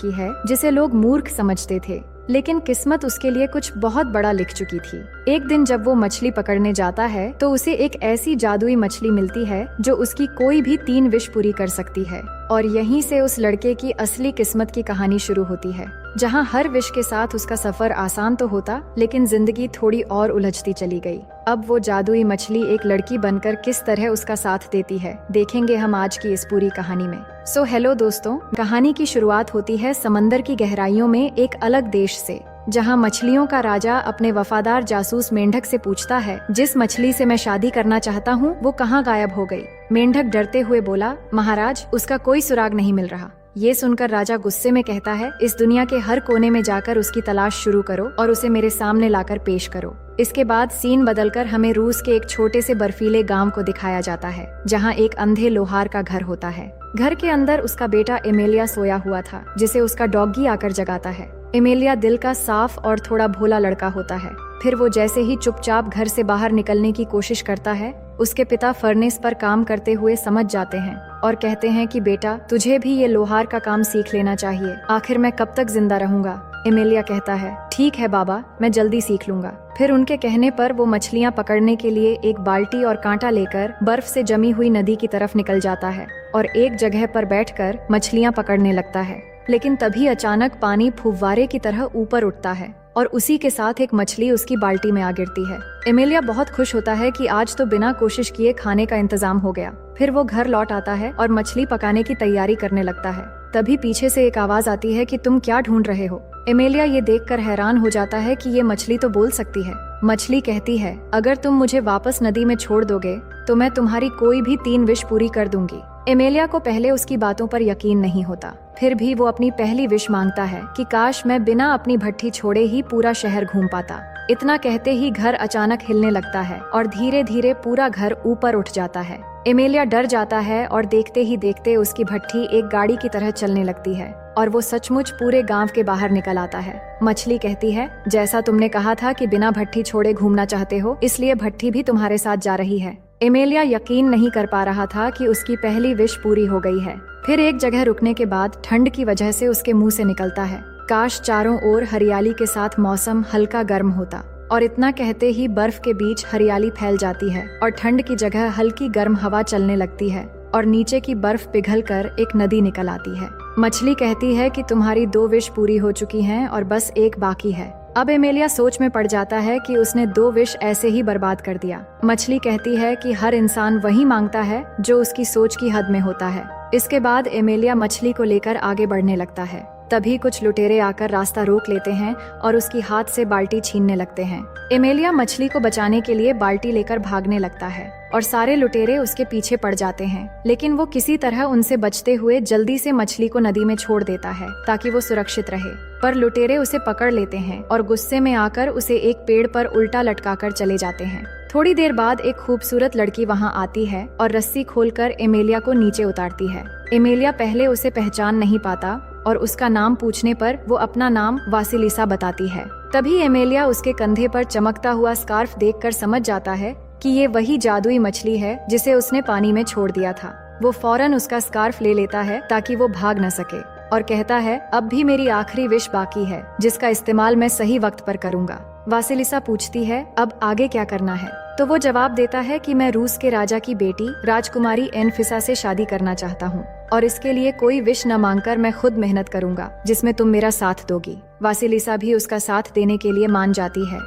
लड़की है जिसे लोग मूर्ख समझते थे, लेकिन किस्मत उसके लिए कुछ बहुत बड़ा लिख चुकी थी। एक दिन जब वो मछली पकड़ने जाता है तो उसे एक ऐसी जादुई मछली मिलती है जो उसकी कोई भी 3 विश पूरी कर सकती है। और यहीं से उस लड़के की असली किस्मत की कहानी शुरू होती है, जहां हर विश के साथ उसका सफर आसान तो होता, लेकिन जिंदगी थोड़ी और उलझती चली गई। अब वो जादुई मछली एक लड़की बनकर किस तरह उसका साथ देती है, देखेंगे हम आज की इस पूरी कहानी में। सो हेलो दोस्तों, कहानी की शुरुआत होती है समंदर की गहराइयों में एक अलग देश से, जहां मछलियों का राजा अपने वफादार जासूस मेंढक से पूछता है, जिस मछली से मैं शादी करना चाहता हूँ वो कहाँ गायब हो गई। मेंढक डरते हुए बोला, महाराज, उसका कोई सुराग नहीं मिल रहा। ये सुनकर राजा गुस्से में कहता है, इस दुनिया के हर कोने में जाकर उसकी तलाश शुरू करो और उसे मेरे सामने लाकर पेश करो। इसके बाद सीन बदलकर हमें रूस के एक छोटे से बर्फीले गांव को दिखाया जाता है, जहां एक अंधे लोहार का घर होता है। घर के अंदर उसका बेटा एमेलिया सोया हुआ था, जिसे उसका डॉगी आकर जगाता है। एमेलिया दिल का साफ और थोड़ा भोला लड़का होता है। फिर वो जैसे ही चुपचाप घर से बाहर निकलने की कोशिश करता है, उसके पिता फर्नेस पर काम करते हुए समझ जाते हैं और कहते हैं कि बेटा, तुझे भी ये लोहार का काम सीख लेना चाहिए। आखिर मैं कब तक जिंदा रहूंगा? एमेलिया कहता है, ठीक है बाबा, मैं जल्दी सीख लूंगा। फिर उनके कहने पर वो मछलियां पकड़ने के लिए एक बाल्टी और कांटा लेकर बर्फ से जमी हुई नदी की तरफ निकल जाता है और एक जगह पर बैठकर मछलियां पकड़ने लगता है। लेकिन तभी अचानक पानी फुव्वारे की तरह ऊपर उठता है और उसी के साथ एक मछली उसकी बाल्टी में आ गिरती है। एमेलिया बहुत खुश होता है कि आज तो बिना कोशिश किए खाने का इंतजाम हो गया। फिर वो घर लौट आता है और मछली पकाने की तैयारी करने लगता है। तभी पीछे से एक आवाज आती है कि तुम क्या ढूंढ रहे हो? एमेलिया ये देखकर हैरान हो जाता है कि ये मछली तो बोल सकती है। मछली कहती है, अगर तुम मुझे वापस नदी में छोड़ दोगे तो मैं तुम्हारी कोई भी 3 विश पूरी कर दूंगी। एमेलिया को पहले उसकी बातों पर यकीन नहीं होता, फिर भी वो अपनी पहली विश मांगता है कि काश मैं बिना अपनी भट्ठी छोड़े ही पूरा शहर घूम पाता। इतना कहते ही घर अचानक हिलने लगता है और धीरे धीरे पूरा घर ऊपर उठ जाता है। एमेलिया डर जाता है और देखते ही देखते उसकी भट्ठी एक गाड़ी की तरह चलने लगती है और वो सचमुच पूरे गांव के बाहर निकल आता है। मछली कहती है, जैसा तुमने कहा था कि बिना भट्ठी छोड़े घूमना चाहते हो, इसलिए भट्ठी भी तुम्हारे साथ जा रही है। एमेलिया यकीन नहीं कर पा रहा था कि उसकी पहली विश पूरी हो गई है। फिर एक जगह रुकने के बाद ठंड की वजह से उसके मुंह से निकलता है, काश चारों ओर हरियाली के साथ मौसम हल्का गर्म होता। और इतना कहते ही बर्फ के बीच हरियाली फैल जाती है और ठंड की जगह हल्की गर्म हवा चलने लगती है और नीचे की बर्फ पिघलकर एक नदी निकल आती है। मछली कहती है कि तुम्हारी 2 विश पूरी हो चुकी हैं और बस एक बाकी है। अब एमेलिया सोच में पड़ जाता है कि उसने 2 विश ऐसे ही बर्बाद कर दिया। मछली कहती है कि हर इंसान वही मांगता है जो उसकी सोच की हद में होता है। इसके बाद एमेलिया मछली को लेकर आगे बढ़ने लगता है। तभी कुछ लुटेरे आकर रास्ता रोक लेते हैं और उसकी हाथ से बाल्टी छीनने लगते हैं। एमेलिया मछली को बचाने के लिए बाल्टी लेकर भागने लगता है और सारे लुटेरे उसके पीछे पड़ जाते हैं, लेकिन वो किसी तरह उनसे बचते हुए जल्दी से मछली को नदी में छोड़ देता है ताकि वो सुरक्षित रहे। पर लुटेरे उसे पकड़ लेते हैं और गुस्से में आकर उसे एक पेड़ पर उल्टा लटकाकर चले जाते हैं। थोड़ी देर बाद एक खूबसूरत लड़की वहां आती है और रस्सी खोलकर एमेलिया को नीचे उतारती है। एमेलिया पहले उसे पहचान नहीं पाता और उसका नाम पूछने पर वो अपना नाम वासिलिसा बताती है। तभी एमेलिया उसके कंधे पर चमकता हुआ स्कार्फ देखकर समझ जाता है कि ये वही जादुई मछली है जिसे उसने पानी में छोड़ दिया था। वो फौरन उसका स्कार्फ ले लेता है ताकि वो भाग न सके और कहता है, अब भी मेरी आखिरी विश बाकी है जिसका इस्तेमाल मैं सही वक्त पर करूंगा। वासिलिसा पूछती है, अब आगे क्या करना है? तो वो जवाब देता है कि मैं रूस के राजा की बेटी राजकुमारी एनफिसा से शादी करना चाहता हूँ और इसके लिए कोई विश न मांगकर मैं खुद मेहनत करूंगा जिसमें तुम मेरा साथ दोगी। वासिलिसा भी उसका साथ देने के लिए मान जाती है।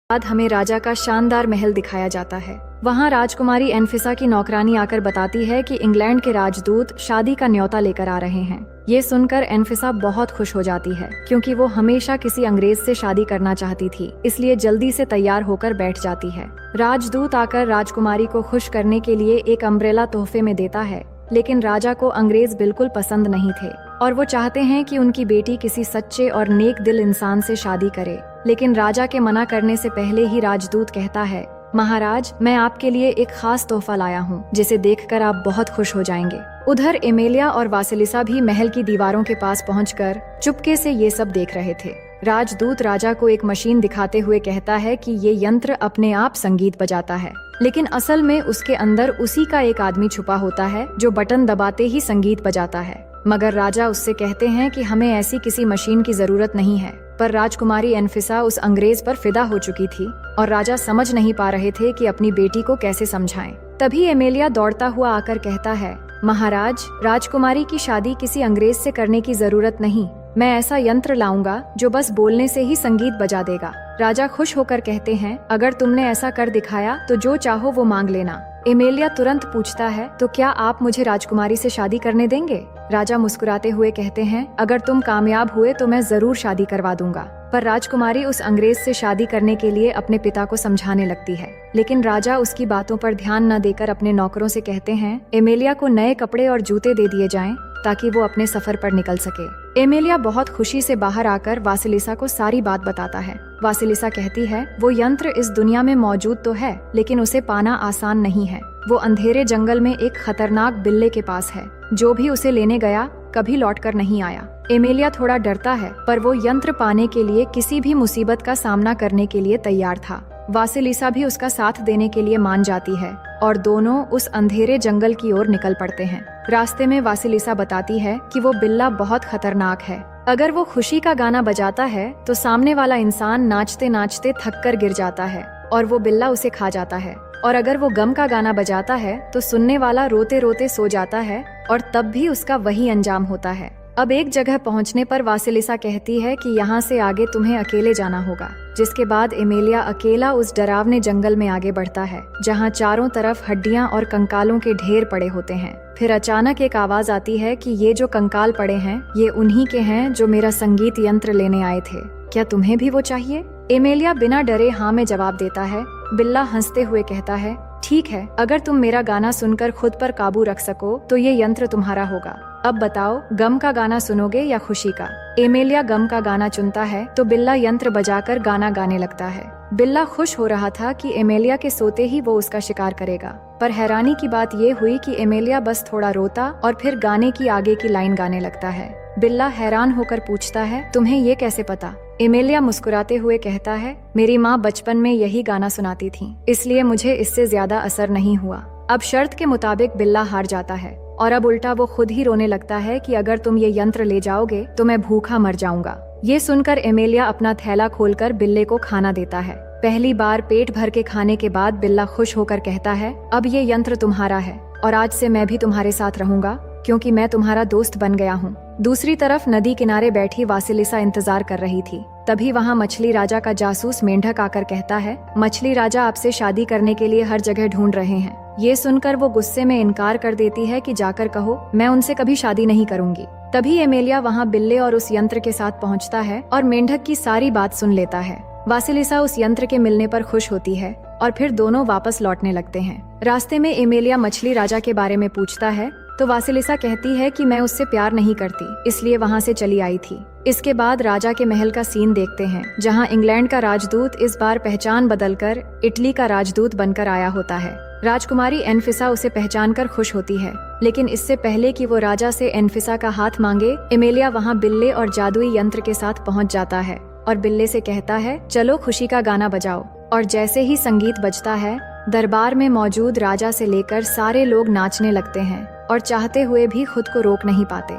बाद हमें राजा का शानदार महल दिखाया जाता है। वहाँ राजकुमारी एनफिसा की नौकरानी आकर बताती है कि इंग्लैंड के राजदूत शादी का न्योता लेकर आ रहे हैं। ये सुनकर एनफिसा बहुत खुश हो जाती है क्योंकि वो हमेशा किसी अंग्रेज से शादी करना चाहती थी, इसलिए जल्दी से तैयार होकर बैठ जाती है। राजदूत आकर राजकुमारी को खुश करने के लिए एक अम्ब्रेला तोहफे में देता है, लेकिन राजा को अंग्रेज बिल्कुल पसंद नहीं थे और वो चाहते हैं कि उनकी बेटी किसी सच्चे और नेक दिल इंसान से शादी करे। लेकिन राजा के मना करने से पहले ही राजदूत कहता है, महाराज, मैं आपके लिए एक खास तोहफा लाया हूँ जिसे देखकर आप बहुत खुश हो जाएंगे। उधर एमेलिया और वासिलिसा भी महल की दीवारों के पास पहुंचकर चुपके से ये सब देख रहे थे। राजदूत राजा को एक मशीन दिखाते हुए कहता है कि ये यंत्र अपने आप संगीत बजाता है लेकिन असल में उसके अंदर उसी का एक आदमी छुपा होता है जो बटन दबाते ही संगीत बजाता है। मगर राजा उससे कहते हैं कि हमें ऐसी किसी मशीन की जरूरत नहीं है। पर राजकुमारी एनफिसा उस अंग्रेज पर फिदा हो चुकी थी और राजा समझ नहीं पा रहे थे कि अपनी बेटी को कैसे समझाएं। तभी एमेलिया दौड़ता हुआ आकर कहता है, महाराज, राजकुमारी की शादी किसी अंग्रेज से करने की जरूरत नहीं। मैं ऐसा यंत्र लाऊंगा जो बस बोलने से ही संगीत बजा देगा। राजा खुश होकर कहते हैं, अगर तुमने ऐसा कर दिखाया तो जो चाहो वो मांग लेना। एमेलिया तुरंत पूछता है, तो क्या आप मुझे राजकुमारी से शादी करने देंगे? राजा मुस्कुराते हुए कहते हैं, अगर तुम कामयाब हुए तो मैं जरूर शादी करवा दूंगा। पर राजकुमारी उस अंग्रेज से शादी करने के लिए अपने पिता को समझाने लगती है, लेकिन राजा उसकी बातों पर ध्यान न देकर अपने नौकरों से कहते हैं, एमेलिया को नए कपड़े और जूते दे दिए जाएं ताकि वो अपने सफर पर निकल सके। एमेलिया बहुत खुशी से बाहर आकर वासिलिसा को सारी बात बताता है। वासिलिसा कहती है, वो यंत्र इस दुनिया में मौजूद तो है, लेकिन उसे पाना आसान नहीं है। वो अंधेरे जंगल में एक खतरनाक बिल्ले के पास है। जो भी उसे लेने गया कभी लौटकर नहीं आया। एमेलिया थोड़ा डरता है, पर वो यंत्र पाने के लिए किसी भी मुसीबत का सामना करने के लिए तैयार था। वासिलिसा भी उसका साथ देने के लिए मान जाती है और दोनों उस अंधेरे जंगल की ओर निकल पड़ते हैं। रास्ते में वासिलिसा बताती है कि वो बिल्ला बहुत खतरनाक है। अगर वो खुशी का गाना बजाता है तो सामने वाला इंसान नाचते नाचते थक कर गिर जाता है और वो बिल्ला उसे खा जाता है। और अगर वो गम का गाना बजाता है तो सुनने वाला रोते रोते सो जाता है और तब भी उसका वही अंजाम होता है। अब एक जगह पहुंचने पर वासिलिसा कहती है कि यहाँ से आगे तुम्हें अकेले जाना होगा, जिसके बाद एमेलिया अकेला उस डरावने जंगल में आगे बढ़ता है जहाँ चारों तरफ हड्डियां और कंकालों के ढेर पड़े होते हैं। फिर अचानक एक आवाज आती है कि ये जो कंकाल पड़े हैं ये उन्हीं के हैं जो मेरा संगीत यंत्र लेने आए थे। क्या तुम्हें भी वो चाहिए? एमेलिया बिना डरे हाँ में जवाब देता है। बिल्ला हंसते हुए कहता है, ठीक है, अगर तुम मेरा गाना सुनकर खुद पर काबू रख सको तो ये यंत्र तुम्हारा होगा। अब बताओ, गम का गाना सुनोगे या खुशी का? एमेलिया गम का गाना चुनता है तो बिल्ला यंत्र बजाकर गाना गाने लगता है। बिल्ला खुश हो रहा था कि एमेलिया के सोते ही वो उसका शिकार करेगा, पर हैरानी की बात ये हुई कि एमेलिया बस थोड़ा रोता और फिर गाने की आगे की लाइन गाने लगता है। बिल्ला हैरान होकर पूछता है, तुम्हें ये कैसे पता? एमेलिया मुस्कुराते हुए कहता है, मेरी माँ बचपन में यही गाना सुनाती थी, इसलिए मुझे इससे ज्यादा असर नहीं हुआ। अब शर्त के मुताबिक बिल्ला हार जाता है और अब उल्टा वो खुद ही रोने लगता है कि अगर तुम ये यंत्र ले जाओगे तो मैं भूखा मर जाऊंगा। ये सुनकर एमेलिया अपना थैला खोलकर बिल्ले को खाना देता है। पहली बार पेट भर के खाने के बाद बिल्ला खुश होकर कहता है, अब ये यंत्र तुम्हारा है और आज से मैं भी तुम्हारे साथ रहूंगा क्योंकि मैं तुम्हारा दोस्त बन गया हूँ। दूसरी तरफ नदी किनारे बैठी वासिलिसा इंतजार कर रही थी। तभी वहाँ मछली राजा का जासूस मेंढक आकर कहता है, मछली राजा आपसे शादी करने के लिए हर जगह ढूंढ रहे हैं। ये सुनकर वो गुस्से में इनकार कर देती है कि जाकर कहो मैं उनसे कभी शादी नहीं करूंगी। तभी एमेलिया वहाँ बिल्ले और उस यंत्र के साथ पहुँचता है और मेंढक की सारी बात सुन लेता है। वासिलिसा उस यंत्र के मिलने पर खुश होती है और फिर दोनों वापस लौटने लगते हैं। रास्ते में एमेलिया मछली राजा के बारे में पूछता है तो वासिलिसा कहती है कि मैं उससे प्यार नहीं करती, इसलिए वहाँ से चली आई थी। इसके बाद राजा के महल का सीन देखते हैं जहाँ इंग्लैंड का राजदूत इस बार पहचान बदलकर इटली का राजदूत बनकर आया होता है। राजकुमारी एनफिसा उसे पहचानकर खुश होती है, लेकिन इससे पहले कि वो राजा से एनफिसा का हाथ मांगे, एमेलिया वहाँ बिल्ले और जादुई यंत्र के साथ पहुँच जाता है और बिल्ले से कहता है, चलो खुशी का गाना बजाओ। और जैसे ही संगीत बजता है, दरबार में मौजूद राजा से लेकर सारे लोग नाचने लगते हैं और चाहते हुए भी खुद को रोक नहीं पाते।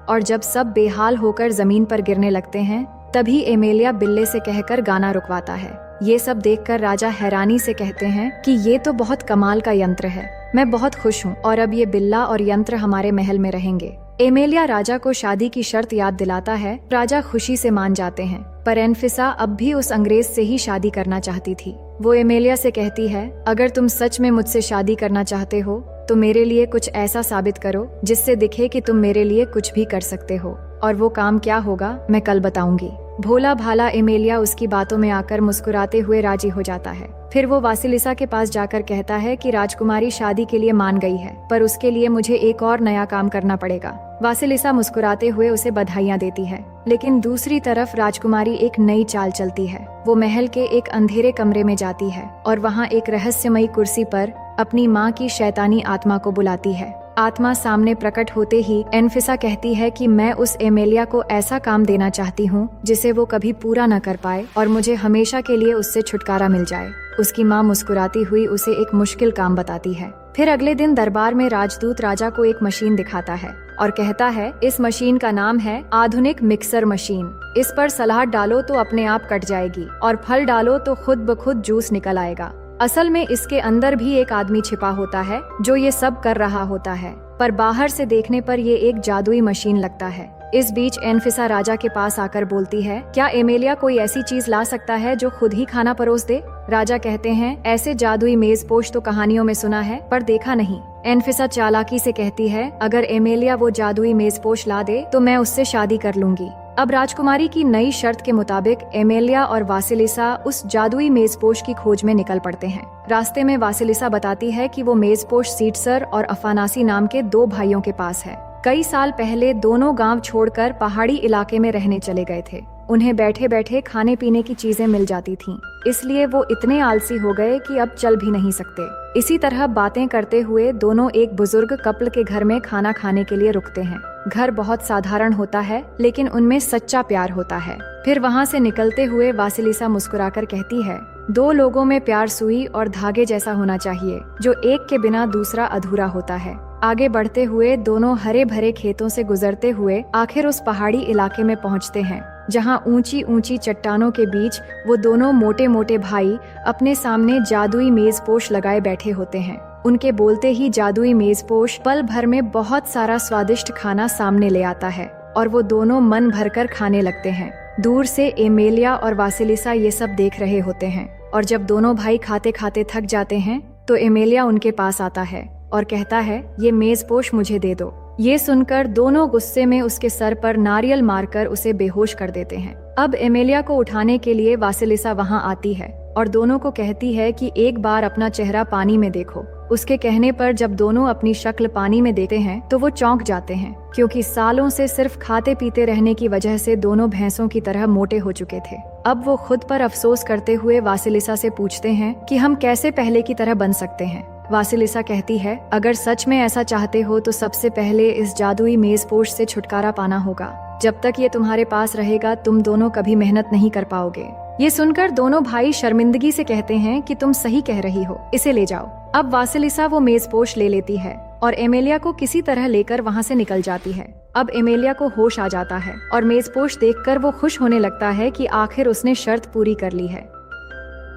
और जब सब बेहाल होकर जमीन पर गिरने लगते हैं, तभी एमेलिया बिल्ले से कहकर गाना रुकवाता है। ये सब देखकर राजा हैरानी से कहते हैं कि ये तो बहुत कमाल का यंत्र है, मैं बहुत खुश हूँ और अब ये बिल्ला और यंत्र हमारे महल में रहेंगे। एमेलिया राजा को शादी की शर्त याद दिलाता है। राजा खुशी से मान जाते हैं, पर एनफिसा अब भी उस अंग्रेज से ही शादी करना चाहती थी। वो एमेलिया से कहती है, अगर तुम सच में मुझसे शादी करना चाहते हो तो मेरे लिए कुछ ऐसा साबित करो जिससे दिखे कि तुम मेरे लिए कुछ भी कर सकते हो, और वो काम क्या होगा मैं कल बताऊंगी। भोला भाला एमेलिया उसकी बातों में आकर मुस्कुराते हुए राजी हो जाता है। फिर वो वासिलिसा के पास जाकर कहता है कि राजकुमारी शादी के लिए मान गई है, पर उसके लिए मुझे एक और नया काम करना पड़ेगा। वासिलिसा मुस्कुराते हुए उसे बधाइयाँ देती है, लेकिन दूसरी तरफ राजकुमारी एक नई चाल चलती है। वो महल के एक अंधेरे कमरे में जाती है और वहाँ एक रहस्यमयी कुर्सी पर अपनी माँ की शैतानी आत्मा को बुलाती है। आत्मा सामने प्रकट होते ही एनफिसा कहती है कि मैं उस एमेलिया को ऐसा काम देना चाहती हूँ जिसे वो कभी पूरा न कर पाए और मुझे हमेशा के लिए उससे छुटकारा मिल जाए। उसकी माँ मुस्कुराती हुई उसे एक मुश्किल काम बताती है। फिर अगले दिन दरबार में राजदूत राजा को एक मशीन दिखाता है और कहता है इस मशीन का नाम है आधुनिक मिक्सर मशीन। इस पर सलाद डालो तो अपने आप कट जाएगी और फल डालो तो खुद ब खुद जूस निकल आएगा। असल में इसके अंदर भी एक आदमी छिपा होता है जो ये सब कर रहा होता है, पर बाहर से देखने पर ये एक जादुई मशीन लगता है। इस बीच एनफिसा राजा के पास आकर बोलती है, क्या एमेलिया कोई ऐसी चीज ला सकता है जो खुद ही खाना परोस दे? राजा कहते हैं, ऐसे जादुई मेजपोश तो कहानियों में सुना है पर देखा नहीं। एनफिसा चालाकी से कहती है, अगर एमेलिया वो जादुई मेजपोश ला दे तो मैं उससे शादी कर लूंगी। अब राजकुमारी की नई शर्त के मुताबिक एमेलिया और वासिलिसा उस जादुई मेजपोश की खोज में निकल पड़ते हैं। रास्ते में वासिलिसा बताती है कि वो मेजपोश सीटसर और अफानासी नाम के 2 भाइयों के पास है। कई साल पहले दोनों गांव छोड़कर पहाड़ी इलाके में रहने चले गए थे। उन्हें बैठे बैठे खाने पीने की चीजें मिल जाती थीं, इसलिए वो इतने आलसी हो गए कि अब चल भी नहीं सकते। इसी तरह बातें करते हुए दोनों एक बुजुर्ग कपल के घर में खाना खाने के लिए रुकते हैं। घर बहुत साधारण होता है लेकिन उनमें सच्चा प्यार होता है। फिर वहाँ से निकलते हुए वासिलिसा मुस्कुराकर कहती है, 2 लोगों में प्यार सुई और धागे जैसा होना चाहिए, जो एक के बिना दूसरा अधूरा होता है। आगे बढ़ते हुए दोनों हरे भरे खेतों से गुजरते हुए आखिर उस पहाड़ी इलाके में पहुँचते हैं, जहाँ ऊंची ऊंची चट्टानों के बीच वो दोनों मोटे मोटे भाई अपने सामने जादुई मेजपोश लगाए बैठे होते हैं। उनके बोलते ही जादुई मेजपोश पल भर में बहुत सारा स्वादिष्ट खाना सामने ले आता है और वो दोनों मन भरकर खाने लगते हैं। दूर से एमेलिया और वासिलिसा ये सब देख रहे होते हैं और जब दोनों भाई खाते खाते थक जाते हैं तो एमेलिया उनके पास आता है और कहता है, ये मेजपोश मुझे दे दो। ये सुनकर दोनों गुस्से में उसके सर पर नारियल मारकर उसे बेहोश कर देते हैं। अब एमेलिया को उठाने के लिए वासिलिसा वहां आती है और दोनों को कहती है कि एक बार अपना चेहरा पानी में देखो। उसके कहने पर जब दोनों अपनी शक्ल पानी में देखते हैं तो वो चौंक जाते हैं, क्योंकि सालों से सिर्फ खाते पीते रहने की वजह से दोनों भैंसों की तरह मोटे हो चुके थे। अब वो खुद पर अफसोस करते हुए वासिलिसा से पूछते हैं कि हम कैसे पहले की तरह बन सकते हैं। वासिलिसा कहती है, अगर सच में ऐसा चाहते हो तो सबसे पहले इस जादुई मेजपोश से छुटकारा पाना होगा। जब तक ये तुम्हारे पास रहेगा तुम दोनों कभी मेहनत नहीं कर पाओगे। ये सुनकर दोनों भाई शर्मिंदगी से कहते हैं कि तुम सही कह रही हो, इसे ले जाओ। अब वासिलिसा वो मेजपोश ले लेती है और एमेलिया को किसी तरह लेकर वहाँ से निकल जाती है। अब एमेलिया को होश आ जाता है और मेजपोश देखकर वो खुश होने लगता है कि आखिर उसने शर्त पूरी कर ली है।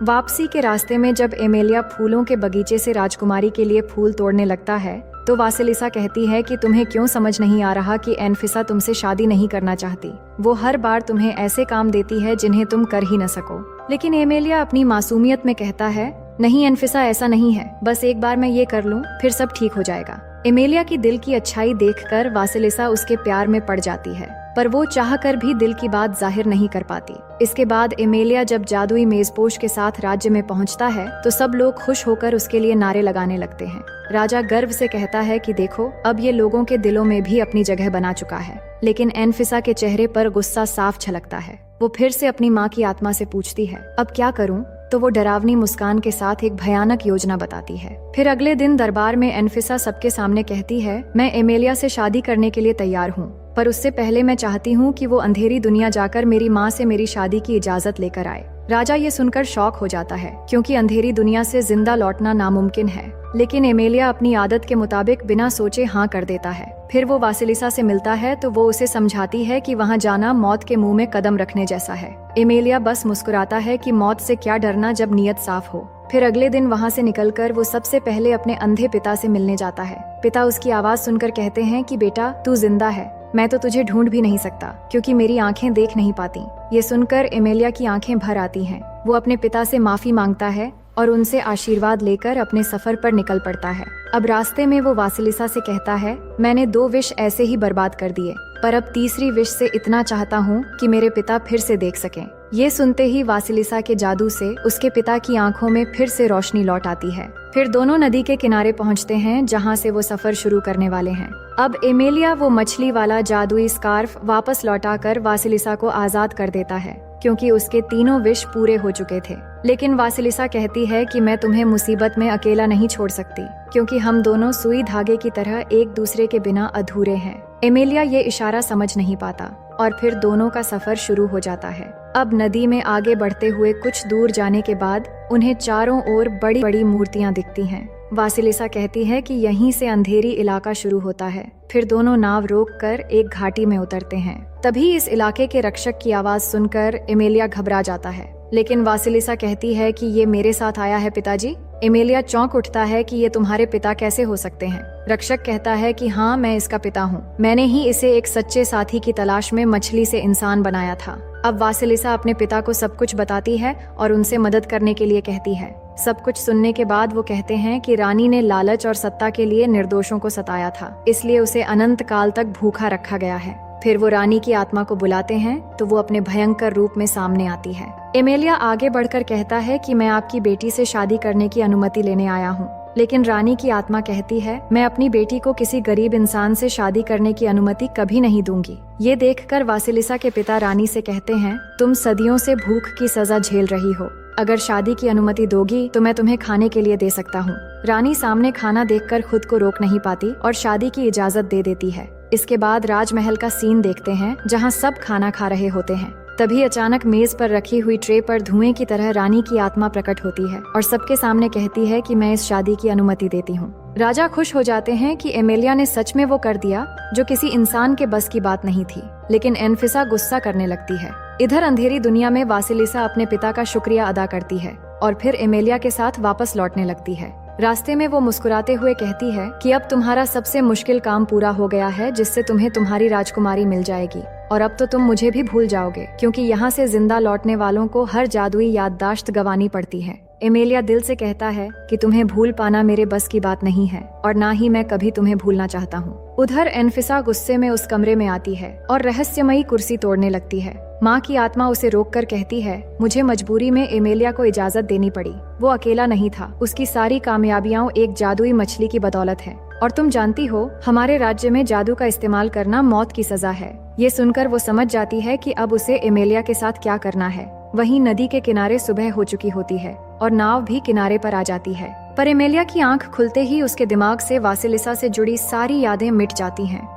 वापसी के रास्ते में जब एमेलिया फूलों के बगीचे से राजकुमारी के लिए फूल तोड़ने लगता है तो वासिलिसा कहती है कि तुम्हें क्यों समझ नहीं आ रहा कि एनफिसा तुमसे शादी नहीं करना चाहती। वो हर बार तुम्हें ऐसे काम देती है जिन्हें तुम कर ही न सको। लेकिन एमेलिया अपनी मासूमियत में कहता है, नहीं एनफिसा, ऐसा नहीं है, बस एक बार मैं ये कर लूं फिर सब ठीक हो जाएगा। एमेलिया की दिल की अच्छाई देखकर वासिलिसा उसके प्यार में पड़ जाती है, पर वो चाहकर भी दिल की बात जाहिर नहीं कर पाती। इसके बाद एमेलिया जब जादुई मेजपोश के साथ राज्य में पहुंचता है तो सब लोग खुश होकर उसके लिए नारे लगाने लगते हैं। राजा गर्व से कहता है कि देखो, अब ये लोगों के दिलों में भी अपनी जगह बना चुका है। लेकिन एनफिसा के चेहरे पर गुस्सा साफ झलकता है। वो फिर से अपनी माँ की आत्मा से पूछती है, अब क्या करूँ? तो वो डरावनी मुस्कान के साथ एक भयानक योजना बताती है। फिर अगले दिन दरबार में एनफिसा सबके सामने कहती है, मैं एमेलिया से शादी करने के लिए तैयार हूँ, पर उससे पहले मैं चाहती हूँ कि वो अंधेरी दुनिया जाकर मेरी माँ से मेरी शादी की इजाजत लेकर आए। राजा ये सुनकर शॉक हो जाता है, क्योंकि अंधेरी दुनिया से जिंदा लौटना नामुमकिन है। लेकिन एमेलिया अपनी आदत के मुताबिक बिना सोचे हाँ कर देता है। फिर वो वासिलिसा से मिलता है तो वो उसे समझाती है कि वहाँ जाना मौत के मुंह में कदम रखने जैसा है। एमेलिया बस मुस्कुराता है कि मौत से क्या डरना जब नीयत साफ हो। फिर अगले दिन वहाँ से निकलकर वो सबसे पहले अपने अंधे पिता से मिलने जाता है। पिता उसकी आवाज सुनकर कहते हैं कि बेटा, तू जिंदा है, मैं तो तुझे ढूंढ भी नहीं सकता क्योंकि मेरी आंखें देख नहीं पाती। ये सुनकर एमेलिया की आंखें भर आती हैं। वो अपने पिता से माफी मांगता है और उनसे आशीर्वाद लेकर अपने सफर पर निकल पड़ता है। अब रास्ते में वो वासिलिसा से कहता है, मैंने 2 विश ऐसे ही बर्बाद कर दिए, पर अब तीसरी विश से इतना चाहता हूँ कि मेरे पिता फिर से देख सकें। ये सुनते ही वासिलिसा के जादू से उसके पिता की आंखों में फिर से रोशनी लौट आती है। फिर दोनों नदी के किनारे पहुंचते हैं जहां से वो सफर शुरू करने वाले हैं। अब एमेलिया वो मछली वाला जादुई स्कार्फ वापस लौटाकर वासिलिसा को आजाद कर देता है, क्योंकि उसके तीनों विश पूरे हो चुके थे। लेकिन वासिलिसा कहती है कि मैं तुम्हें मुसीबत में अकेला नहीं छोड़ सकती। क्योंकि हम दोनों सुई धागे की तरह एक दूसरे के बिना अधूरे हैं। एमेलिया ये इशारा समझ नहीं पाता और फिर दोनों का सफर शुरू हो जाता है। अब नदी में आगे बढ़ते हुए कुछ दूर जाने के बाद उन्हें चारों ओर बड़ी बड़ी मूर्तियां दिखती हैं। वासिलिसा कहती है कि यहीं से अंधेरी इलाका शुरू होता है। फिर दोनों नाव रोककर एक घाटी में उतरते हैं। तभी इस इलाके के रक्षक की आवाज सुनकर एमेलिया घबरा जाता है, लेकिन वासिलिसा कहती है कि ये मेरे साथ आया है पिताजी। एमेलिया चौंक उठता है कि ये तुम्हारे पिता कैसे हो सकते हैं। रक्षक कहता है कि हाँ, मैं इसका पिता हूँ। मैंने ही इसे एक सच्चे साथी की तलाश में मछली से इंसान बनाया था। अब वासिलिसा अपने पिता को सब कुछ बताती है और उनसे मदद करने के लिए कहती है। सब कुछ सुनने के बाद वो कहते हैं कि रानी ने लालच और सत्ता के लिए निर्दोषों को सताया था, इसलिए उसे अनंत काल तक भूखा रखा गया है। फिर वो रानी की आत्मा को बुलाते हैं तो वो अपने भयंकर रूप में सामने आती है। एमेलिया आगे बढ़कर कहता है कि मैं आपकी बेटी से शादी करने की अनुमति लेने आया हूँ, लेकिन रानी की आत्मा कहती है मैं अपनी बेटी को किसी गरीब इंसान से शादी करने की अनुमति कभी नहीं दूंगी। ये देखकर वासिलिसा के पिता रानी से कहते हैं तुम सदियों से भूख की सजा झेल रही हो, अगर शादी की अनुमति दोगी तो मैं तुम्हें खाने के लिए दे सकता हूँ। रानी सामने खाना देखकर खुद को रोक नहीं पाती और शादी की इजाजत दे देती है। इसके बाद राजमहल का सीन देखते हैं जहाँ सब खाना खा रहे होते हैं। तभी अचानक मेज पर रखी हुई ट्रे पर धुएं की तरह रानी की आत्मा प्रकट होती है और सबके सामने कहती है कि मैं इस शादी की अनुमति देती हूँ। राजा खुश हो जाते हैं कि एमेलिया ने सच में वो कर दिया जो किसी इंसान के बस की बात नहीं थी, लेकिन एनफिसा गुस्सा करने लगती है। इधर अंधेरी दुनिया में वासिलिसा अपने पिता का शुक्रिया अदा करती है और फिर एमेलिया के साथ वापस लौटने लगती है। रास्ते में वो मुस्कुराते हुए कहती है कि अब तुम्हारा सबसे मुश्किल काम पूरा हो गया है, जिससे तुम्हें तुम्हारी राजकुमारी मिल जाएगी और अब तो तुम मुझे भी भूल जाओगे, क्योंकि यहाँ से जिंदा लौटने वालों को हर जादुई याददाश्त गंवानी पड़ती है। एमेलिया दिल से कहता है कि तुम्हें भूल पाना मेरे बस की बात नहीं है और ना ही मैं कभी तुम्हें भूलना चाहता हूँ। उधर एनफिसा गुस्से में उस कमरे में आती है और रहस्यमयी कुर्सी तोड़ने लगती है। माँ की आत्मा उसे रोककर कहती है मुझे मजबूरी में एमेलिया को इजाजत देनी पड़ी। वो अकेला नहीं था, उसकी सारी कामयाबियां एक जादुई मछली की बदौलत है और तुम जानती हो हमारे राज्य में जादू का इस्तेमाल करना मौत की सजा है। ये सुनकर वो समझ जाती है कि अब उसे एमेलिया के साथ क्या करना है। वहीं नदी के किनारे सुबह हो चुकी होती है और नाव भी किनारे पर आ जाती है, पर एमेलिया की आंख खुलते ही उसके दिमाग से वासिलिसा से जुड़ी सारी यादें मिट जाती हैं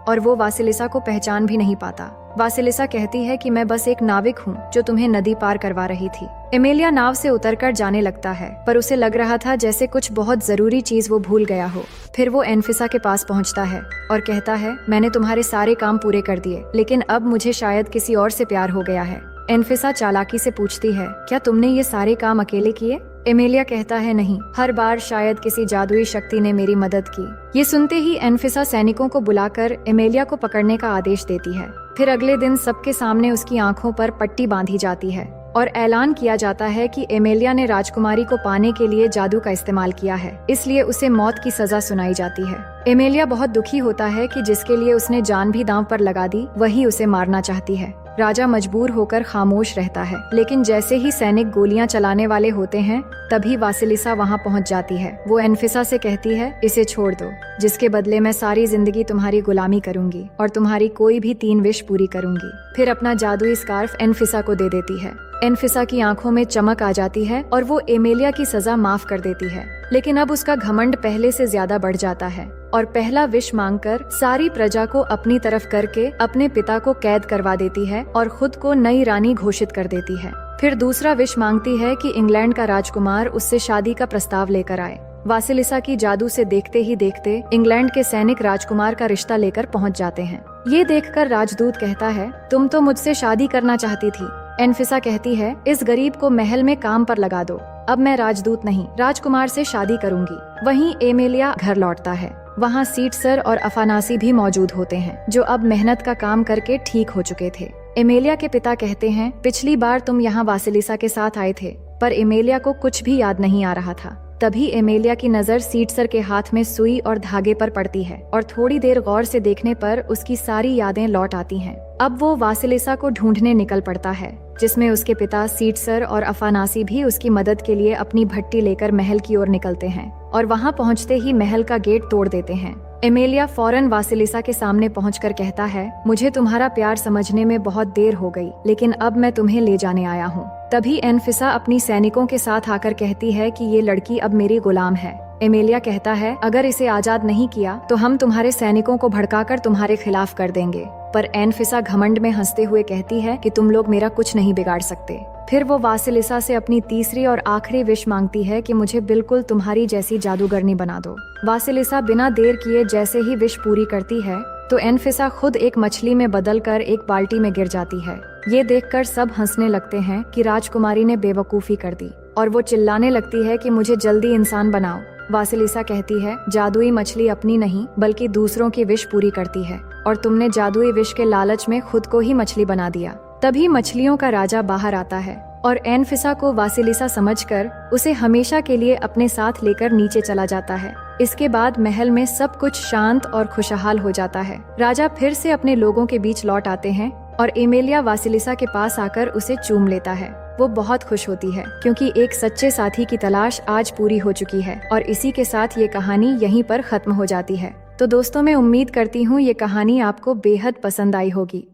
और वो वासिलिसा को पहचान भी नहीं पाता। वासिलिसा कहती है कि मैं बस एक नाविक हूँ जो तुम्हें नदी पार करवा रही थी। एमेलिया नाव से उतरकर जाने लगता है, पर उसे लग रहा था जैसे कुछ बहुत जरूरी चीज वो भूल गया हो। फिर वो एनफिसा के पास पहुँचता है और कहता है मैंने तुम्हारे सारे काम पूरे कर दिए, लेकिन अब मुझे शायद किसी और से प्यार हो गया है। एनफिसा चालाकी से पूछती है क्या तुमने ये सारे काम अकेले किए? एमेलिया कहता है नहीं, हर बार शायद किसी जादुई शक्ति ने मेरी मदद की। ये सुनते ही एनफिसा सैनिकों को बुलाकर एमेलिया को पकड़ने का आदेश देती है। फिर अगले दिन सबके सामने उसकी आंखों पर पट्टी बांधी जाती है और ऐलान किया जाता है कि एमेलिया ने राजकुमारी को पाने के लिए जादू का इस्तेमाल किया है, इसलिए उसे मौत की सजा सुनाई जाती है। एमेलिया बहुत दुखी होता है कि जिसके लिए उसने जान भी दांव पर लगा दी वही उसे मारना चाहती है। राजा मजबूर होकर खामोश रहता है, लेकिन जैसे ही सैनिक गोलियां चलाने वाले होते हैं तभी वासिलिसा वहां पहुंच जाती है। वो एनफिसा से कहती है इसे छोड़ दो, जिसके बदले मैं सारी जिंदगी तुम्हारी गुलामी करूंगी और तुम्हारी कोई भी 3 विश पूरी करूंगी। फिर अपना जादुई स्कार्फ एनफिसा को दे देती है। एनफिसा की आंखों में चमक आ जाती है और वो एमेलिया की सजा माफ कर देती है, लेकिन अब उसका घमंड पहले से ज्यादा बढ़ जाता है और पहला विश मांगकर सारी प्रजा को अपनी तरफ करके अपने पिता को कैद करवा देती है और खुद को नई रानी घोषित कर देती है। फिर दूसरा विश मांगती है कि इंग्लैंड का राजकुमार उससे शादी का प्रस्ताव लेकर आए। वासिलिसा की जादू से देखते ही देखते इंग्लैंड के सैनिक राजकुमार का रिश्ता लेकर पहुंच जाते हैं। ये देखकर राजदूत कहता है तुम तो मुझसे शादी करना चाहती थी। एनफिसा कहती है इस गरीब को महल में काम पर लगा दो, अब मैं राजदूत नहीं राजकुमार से शादी करूंगी। वहीं एमेलिया घर लौटता है। वहाँ सीटसर और अफानासी भी मौजूद होते हैं जो अब मेहनत का काम करके ठीक हो चुके थे। एमेलिया के पिता कहते हैं पिछली बार तुम यहाँ वासिलिसा के साथ आए थे, पर एमेलिया को कुछ भी याद नहीं आ रहा था। तभी एमेलिया की नजर सीटसर के हाथ में सुई और धागे पर पड़ती है और थोड़ी देर गौर से देखने पर उसकी सारी यादें लौट आती हैं। अब वो वासिलिसा को ढूंढने निकल पड़ता है, जिसमें उसके पिता सीटसर और अफानासी भी उसकी मदद के लिए अपनी भट्टी लेकर महल की ओर निकलते हैं और वहां पहुंचते ही महल का गेट तोड़ देते हैं। एमेलिया फौरन वासिलिसा के सामने पहुंचकर कहता है, मुझे तुम्हारा प्यार समझने में बहुत देर हो गई, लेकिन अब मैं तुम्हें ले जाने आया हूँ। तभी एनफिसा अपनी सैनिकों के साथ आकर कहती है कि ये लड़की अब मेरी गुलाम है। एमेलिया कहता है, अगर इसे आजाद नहीं किया तो हम तुम्हारे सैनिकों को भड़काकर तुम्हारे खिलाफ कर देंगे। पर एनफिसा घमंड में हंसते हुए कहती है कि तुम लोग मेरा कुछ नहीं बिगाड़ सकते। फिर वो वासिलिसा से अपनी तीसरी और आखिरी विश मांगती है कि मुझे बिल्कुल तुम्हारी जैसी जादूगरनी बना दो। वासिलिसा बिना देर किए जैसे ही विश पूरी करती है तो एनफिसा खुद एक मछली में बदलकर एक बाल्टी में गिर जाती है। ये देखकर सब हंसने लगते हैं कि राजकुमारी ने बेवकूफी कर दी और वो चिल्लाने लगती है कि मुझे जल्दी इंसान बनाओ। वासिलिसा कहती है, जादुई मछली अपनी नहीं बल्कि दूसरों की विश पूरी करती है और तुमने जादुई विश के लालच में खुद को ही मछली बना दिया। तभी मछलियों का राजा बाहर आता है और एनफिसा को वासिलिसा समझकर उसे हमेशा के लिए अपने साथ लेकर नीचे चला जाता है। इसके बाद महल में सब कुछ शांत और खुशहाल हो जाता है। राजा फिर से अपने लोगों के बीच लौट आते हैं और एमेलिया वासिलिसा के पास आकर उसे चूम लेता है। वो बहुत खुश होती है क्योंकि एक सच्चे साथी की तलाश आज पूरी हो चुकी है और इसी के साथ ये कहानी यहीं पर खत्म हो जाती है। तो दोस्तों, मैं उम्मीद करती हूँ ये कहानी आपको बेहद पसंद आई होगी।